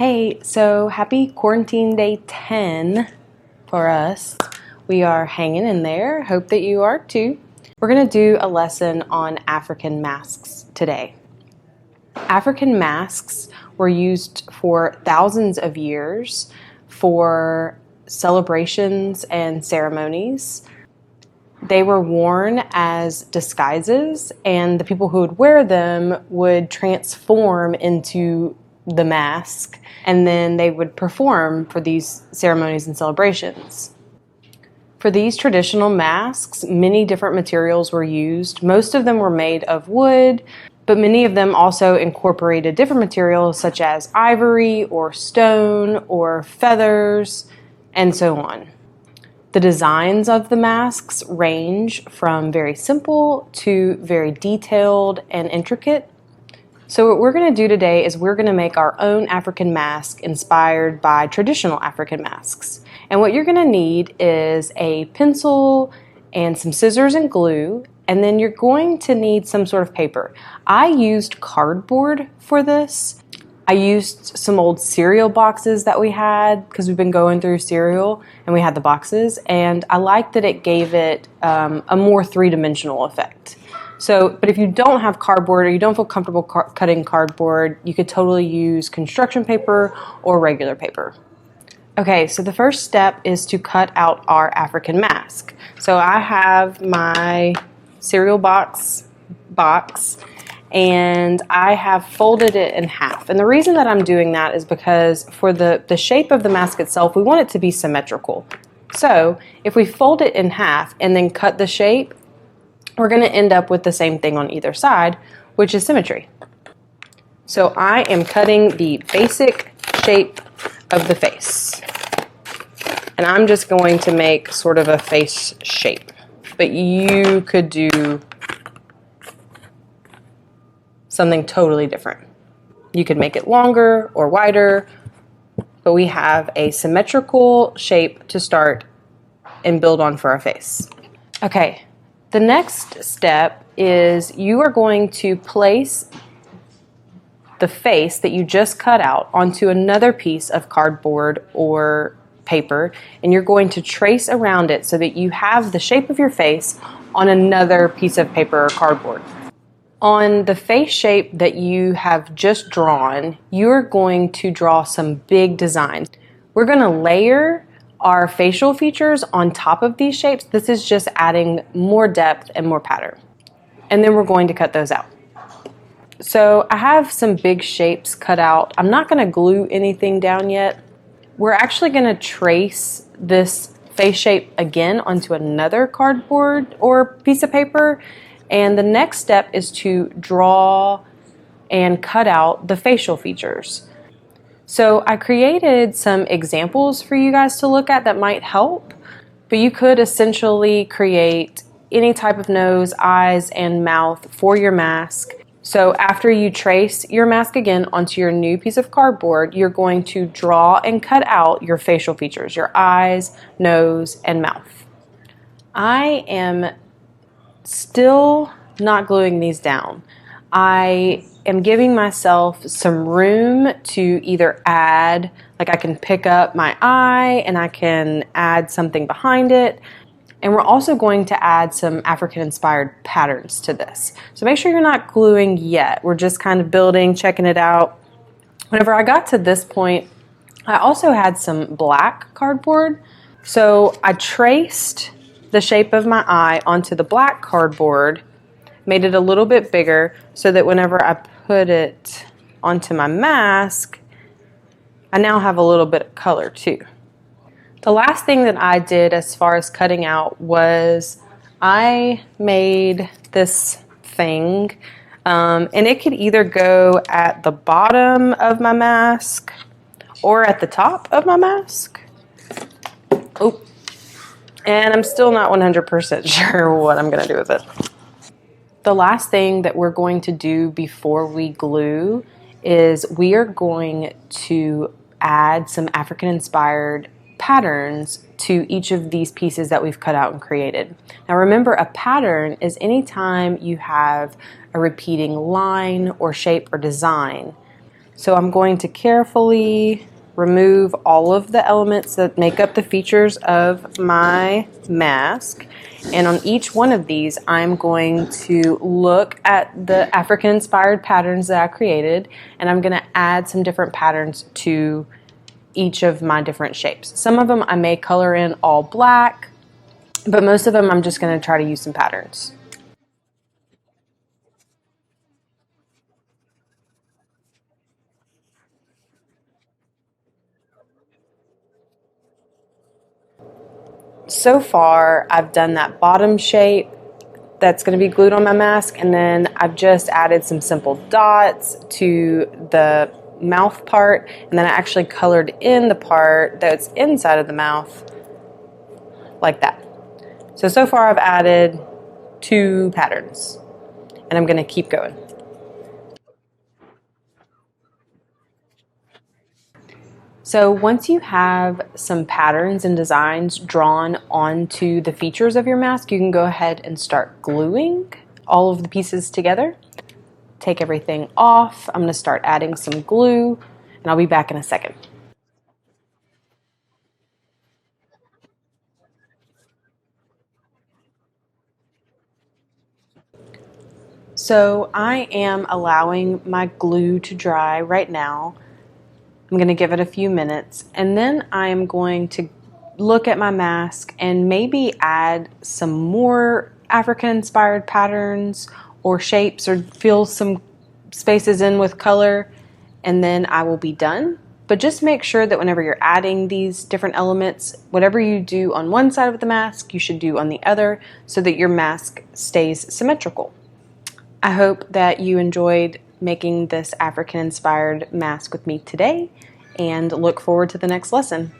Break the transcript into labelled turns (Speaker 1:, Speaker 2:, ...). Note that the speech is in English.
Speaker 1: Hey, so happy quarantine day 10 for us. We are hanging in there. Hope that you are too. We're going to do a lesson on African masks today. African masks were used for thousands of years for celebrations and ceremonies. They were worn as disguises, and the people who would wear them would transform into the mask, and then they would perform for these ceremonies and celebrations. For these traditional masks, many different materials were used. Most of them were made of wood, but many of them also incorporated different materials such as ivory or stone or feathers and so on. The designs of the masks range from very simple to very detailed and intricate. So what we're going to do today is we're going to make our own African mask inspired by traditional African masks. And what you're going to need is a pencil and some scissors and glue, and then you're going to need some sort of paper. I used cardboard for this. I used some old cereal boxes that we had because we've been going through cereal and we had the boxes, and I liked that it gave it a more three-dimensional effect. But if you don't have cardboard or you don't feel comfortable cutting cardboard, you could totally use construction paper or regular paper. Okay, so the first step is to cut out our African mask. So I have my cereal box and I have folded it in half. And the reason that I'm doing that is because for the shape of the mask itself, we want it to be symmetrical. So if we fold it in half and then cut the shape, we're going to end up with the same thing on either side, which is symmetry. So I am cutting the basic shape of the face. And I'm just going to make sort of a face shape. But you could do something totally different. You could make it longer or wider, but we have a symmetrical shape to start and build on for our face. Okay. The next step is you are going to place the face that you just cut out onto another piece of cardboard or paper, and you're going to trace around it so that you have the shape of your face on another piece of paper or cardboard. On the face shape that you have just drawn, you're going to draw some big designs. We're going to layer our facial features on top of these shapes. This is just adding more depth and more pattern. And then we're going to cut those out. So I have some big shapes cut out. I'm not going to glue anything down yet. We're actually going to trace this face shape again onto another cardboard or piece of paper. And the next step is to draw and cut out the facial features. So I created some examples for you guys to look at that might help, but you could essentially create any type of nose, eyes, and mouth for your mask. So after you trace your mask again onto your new piece of cardboard, you're going to draw and cut out your facial features, your eyes, nose, and mouth. I am still not gluing these down. I am giving myself some room to either add, like I can pick up my eye and I can add something behind it. And we're also going to add some African inspired patterns to this. So make sure you're not gluing yet. We're just kind of building, checking it out. Whenever I got to this point, I also had some black cardboard. So I traced the shape of my eye onto the black cardboard, made it a little bit bigger so that whenever I put it onto my mask, I now have a little bit of color too. The last thing that I did as far as cutting out was I made this thing, and it could either go at the bottom of my mask or at the top of my mask. Oh, and I'm still not 100% sure what I'm going to do with it. The last thing that we're going to do before we glue is we are going to add some African-inspired patterns to each of these pieces that we've cut out and created. Now remember, a pattern is any time you have a repeating line or shape or design. So I'm going to carefully remove all of the elements that make up the features of my mask. And on each one of these, I'm going to look at the African-inspired patterns that I created, and I'm going to add some different patterns to each of my different shapes. Some of them I may color in all black, but most of them I'm just going to try to use some patterns. So far, I've done that bottom shape that's going to be glued on my mask, and then I've just added some simple dots to the mouth part, and then I actually colored in the part that's inside of the mouth like that. So far I've added 2 patterns, and I'm going to keep going. So once you have some patterns and designs drawn onto the features of your mask, you can go ahead and start gluing all of the pieces together. Take everything off. I'm going to start adding some glue, and I'll be back in a second. So I am allowing my glue to dry right now. I'm going to give it a few minutes, and then I'm going to look at my mask and maybe add some more African-inspired patterns or shapes, or fill some spaces in with color, and then I will be done. But just make sure that whenever you're adding these different elements, whatever you do on one side of the mask, you should do on the other, so that your mask stays symmetrical. I hope that you enjoyed making this African-inspired mask with me today, and look forward to the next lesson.